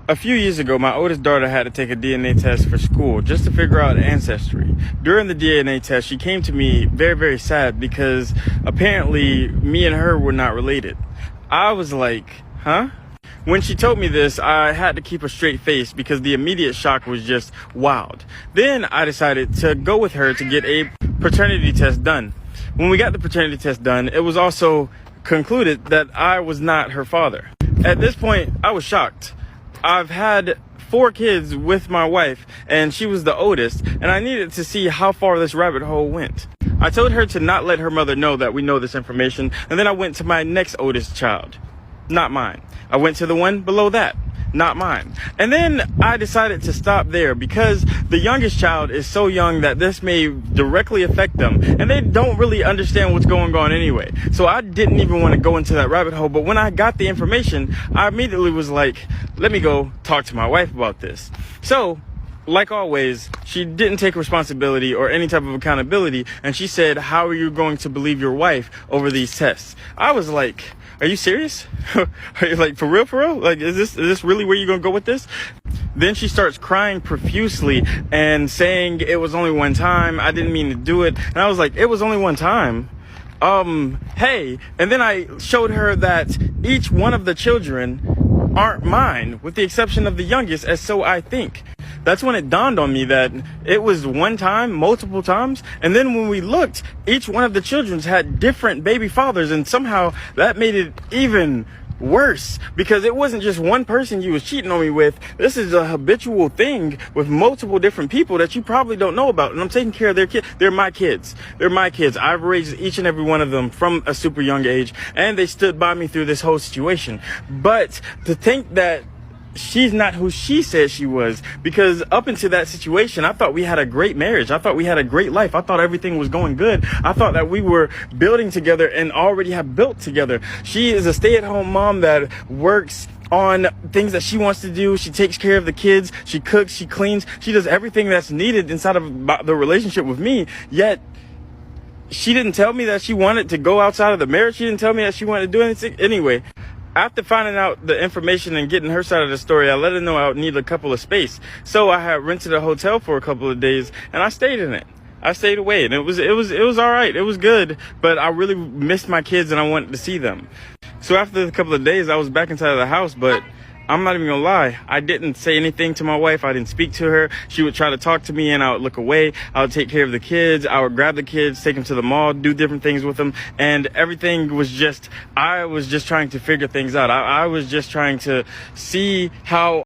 A few years ago, my oldest daughter had to take a DNA test for school just to figure out ancestry. During the DNA test, she came to me very, very sad because apparently me and her were not related. I was like, huh? When she told me this, I had to keep a straight face because the immediate shock was just wild. Then I decided to go with her to get a paternity test done. When we got the paternity test done, it was also concluded that I was not her father. At this point, I was shocked. I've had 4 kids with my wife, and she was the oldest, and I needed to see how far this rabbit hole went. I told her to not let her mother know that we know this information, and then I went to my next oldest child. Not mine. I went to the one below that. Not mine. And then I decided to stop there because the youngest child is so young that this may directly affect them, and they don't really understand what's going on anyway. So I didn't even want to go into that rabbit hole, but when I got the information, I immediately was like, let me go talk to my wife about this. So, like always, she didn't take responsibility or any type of accountability, and she said, how are you going to believe your wife over these tests? I was like, are you serious? Are you like, for real? Like, is this really where you're gonna go with this? Then she starts crying profusely and saying it was only one time. I didn't mean to do it. And I was like, it was only one time. Hey. And then I showed her that each one of the children aren't mine, with the exception of the youngest, as so I think. That's when it dawned on me that it was one time, multiple times. And then when we looked, each one of the children had different baby fathers. And somehow that made it even worse because it wasn't just one person you was cheating on me with. This is a habitual thing with multiple different people that you probably don't know about. And I'm taking care of their kids. They're my kids. They're my kids. I've raised each and every one of them from a super young age. And they stood by me through this whole situation. But to think that she's not who she said she was, because up until that situation, I thought we had a great marriage. I thought we had a great life. I thought everything was going good. I thought that we were building together and already have built together. She is a stay-at-home mom that works on things that she wants to do. She takes care of the kids. She cooks. She cleans. She does everything that's needed inside of the relationship with me. Yet she didn't tell me that she wanted to go outside of the marriage. She didn't tell me that she wanted to do anything. Anyway, after finding out the information and getting her side of the story, I let her know I would need a couple of space. So I had rented a hotel for a couple of days, and I stayed in it. I stayed away, and it was all right. It was good, but I really missed my kids, and I wanted to see them. So after a couple of days, I was back inside of the house, but I'm not even gonna lie, I didn't say anything to my wife. I didn't speak to her. She would try to talk to me and I would look away. I would take care of the kids. I would grab the kids, take them to the mall, do different things with them. And everything was just, I was just trying to figure things out. I was just trying to see how